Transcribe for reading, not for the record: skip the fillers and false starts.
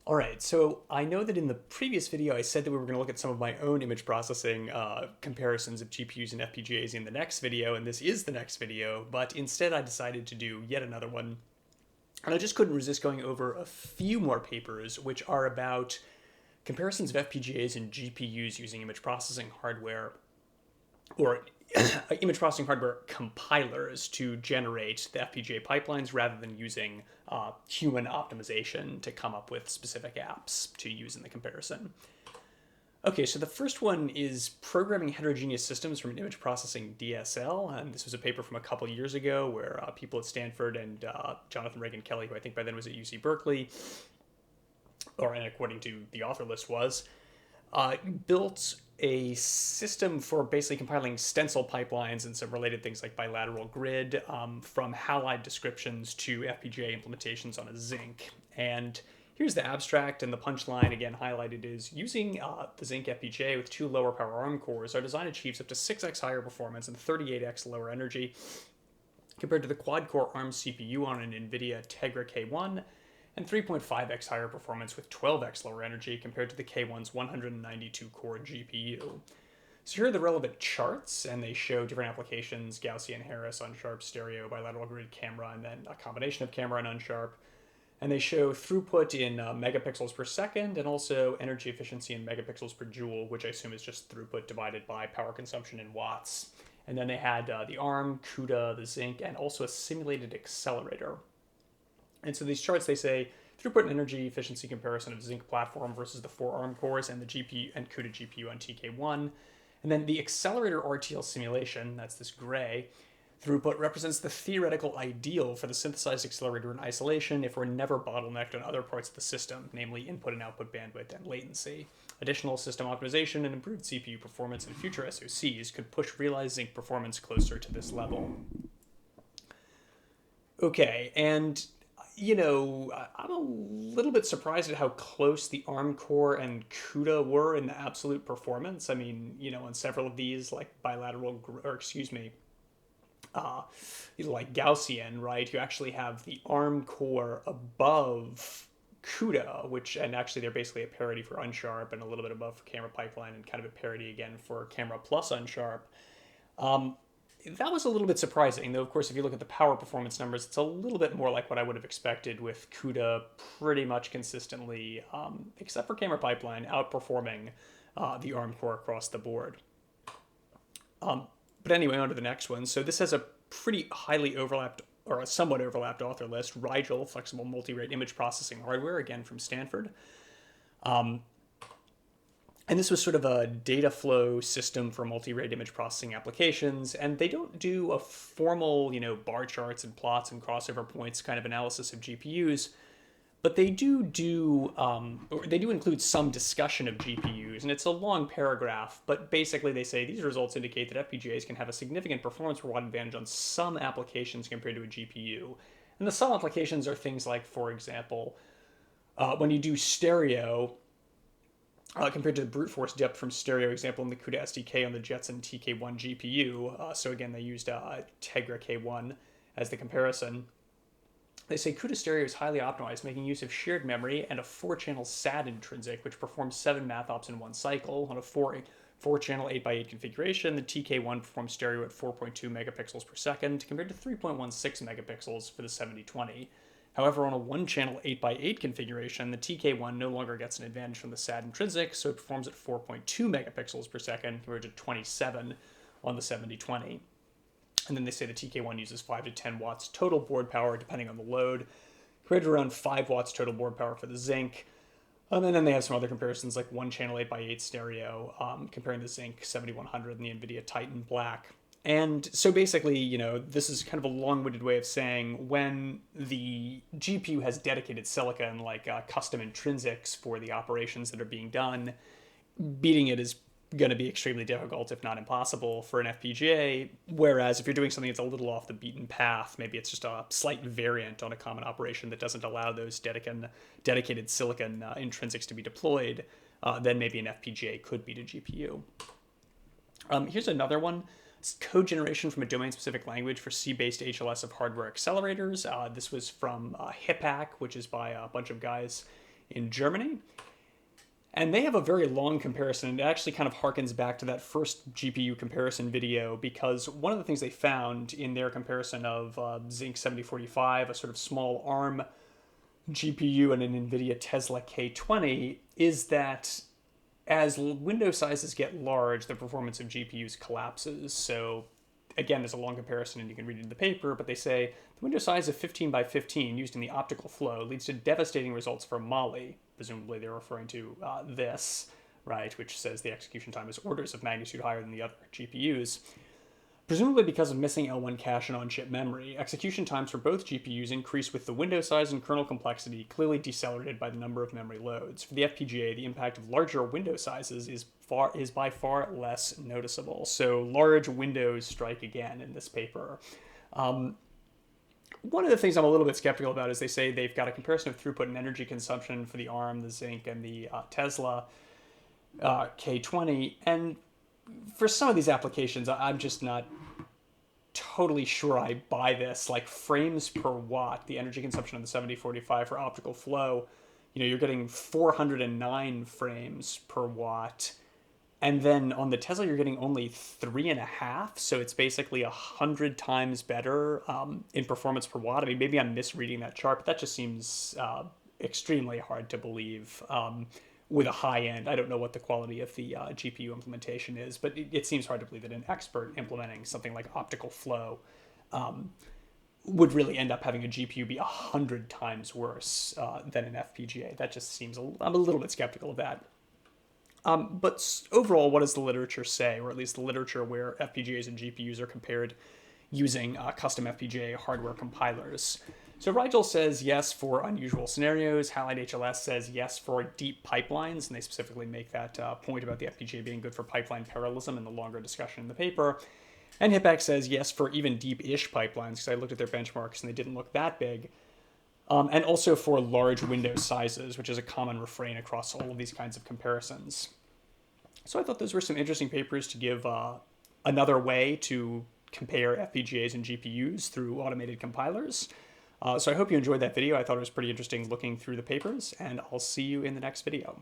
All right, so I know that in the previous video I said that we were going to look at some of my own image processing comparisons of GPUs and FPGAs in the next video, and this is the next video, but instead I decided to do yet another one. And I just couldn't resist going over a few more papers, which are about comparisons of FPGAs and GPUs using image processing hardware, or image processing hardware compilers to generate the FPGA pipelines rather than using human optimization to come up with specific apps to use in the comparison. Okay, so the first one is programming heterogeneous systems from an image processing DSL. And this was a paper from a couple years ago where people at Stanford and Jonathan Reagan Kelly, who I think by then was at UC Berkeley, or and according to the author list was, built a system for basically compiling stencil pipelines and some related things like bilateral grid from halide descriptions to FPGA implementations on a Zinc. And here's the abstract, and the punchline, again highlighted, is using the Zinc FPGA with two lower power ARM cores, our design achieves up to 6x higher performance and 38x lower energy compared to the quad-core ARM CPU on an NVIDIA Tegra K1, and 3.5x higher performance with 12x lower energy compared to the K1's 192-core GPU. So here are the relevant charts, and they show different applications: Gaussian, Harris, unsharp, stereo, bilateral grid camera, and then a combination of camera and unsharp. And they show throughput in megapixels per second, and also energy efficiency in megapixels per joule, which I assume is just throughput divided by power consumption in watts. And then they had the ARM, CUDA, the Zinc, and also a simulated accelerator. And so these charts, they say throughput and energy efficiency comparison of Zinc platform versus the 4 ARM cores and the GPU and CUDA GPU on TK1. And then the accelerator RTL simulation, that's this gray, throughput represents the theoretical ideal for the synthesized accelerator in isolation if we're never bottlenecked on other parts of the system, namely input and output bandwidth and latency. Additional system optimization and improved CPU performance in future SoCs could push realized Zinc performance closer to this level. Okay, and I'm a little bit surprised at how close the ARM core and CUDA were in the absolute performance. I mean, on several of these, like like Gaussian, right? You actually have the ARM core above CUDA, and actually they're basically a parity for unsharp and a little bit above for camera pipeline and kind of a parity again for camera plus unsharp. That was a little bit surprising, though, of course, if you look at the power performance numbers, it's a little bit more like what I would have expected, with CUDA pretty much consistently, except for camera pipeline, outperforming the ARM core across the board. But anyway, on to the next one. So this has a pretty highly overlapped, or a somewhat overlapped author list: Rigel, flexible multi-rate image processing hardware, again from Stanford. And this was sort of a data flow system for multi-rate image processing applications. And they don't do a formal, bar charts and plots and crossover points kind of analysis of GPUs, but they do include some discussion of GPUs. And it's a long paragraph, but basically they say these results indicate that FPGAs can have a significant performance per watt advantage on some applications compared to a GPU. And the some applications are things like, for example, when you do stereo, compared to the brute force depth from stereo example in the CUDA SDK on the Jetson TK1 GPU. So again, they used Tegra K1 as the comparison. They say CUDA stereo is highly optimized, making use of shared memory and a 4-channel SAD intrinsic, which performs 7 math ops in one cycle. On a 4-channel 8x8 configuration, the TK1 performs stereo at 4.2 megapixels per second, compared to 3.16 megapixels for the 7020. However, on a 1-channel 8x8 configuration, the TK1 no longer gets an advantage from the SAD intrinsic, so it performs at 4.2 megapixels per second compared to 27 on the 7020. And then they say the TK1 uses 5 to 10 watts total board power depending on the load, compared to around 5 watts total board power for the Zinc. And then they have some other comparisons like 1-channel 8x8 stereo, comparing the Zinc 7100 and the NVIDIA Titan Black. And so basically, this is kind of a long-winded way of saying when the GPU has dedicated silicon, like custom intrinsics for the operations that are being done, beating it is going to be extremely difficult, if not impossible, for an FPGA. Whereas if you're doing something that's a little off the beaten path, maybe it's just a slight variant on a common operation that doesn't allow those dedicated silicon intrinsics to be deployed, then maybe an FPGA could beat a GPU. Here's another one. code generation from a domain-specific language for C-based HLS of hardware accelerators. This was from HIPAC, which is by a bunch of guys in Germany. And they have a very long comparison, and it actually kind of harkens back to that first GPU comparison video, because one of the things they found in their comparison of Zinc 7045, a sort of small ARM GPU, and an NVIDIA Tesla K20, is that as window sizes get large, the performance of GPUs collapses. So again, there's a long comparison, and you can read it in the paper, but they say the window size of 15 by 15 used in the optical flow leads to devastating results for Mali. Presumably they're referring to this, right, which says the execution time is orders of magnitude higher than the other GPUs. Presumably because of missing L1 cache and on-chip memory, execution times for both GPUs increase with the window size and kernel complexity clearly decelerated by the number of memory loads. For the FPGA, the impact of larger window sizes is by far less noticeable. So large windows strike again in this paper. One of the things I'm a little bit skeptical about is they say they've got a comparison of throughput and energy consumption for the ARM, the Zinc, and the Tesla K20, and for some of these applications, I'm just not totally sure I buy this. Like frames per watt, the energy consumption of the 7045 for optical flow, you're getting 409 frames per watt. And then on the Tesla, you're getting only 3.5. So it's basically 100 times better in performance per watt. I mean, maybe I'm misreading that chart, but that just seems extremely hard to believe. With a high end, I don't know what the quality of the GPU implementation is, but it seems hard to believe that an expert implementing something like optical flow would really end up having a GPU be 100 times worse than an FPGA. That just seems, I'm a little bit skeptical of that. But overall, what does the literature say, or at least the literature where FPGAs and GPUs are compared using custom FPGA hardware compilers? So Rigel says yes for unusual scenarios. Halide HLS says yes for deep pipelines, and they specifically make that point about the FPGA being good for pipeline parallelism in the longer discussion in the paper. And HipX says yes for even deep-ish pipelines, because I looked at their benchmarks and they didn't look that big. And also for large window sizes, which is a common refrain across all of these kinds of comparisons. So I thought those were some interesting papers to give another way to compare FPGAs and GPUs through automated compilers. So I hope you enjoyed that video. I thought it was pretty interesting looking through the papers, and I'll see you in the next video.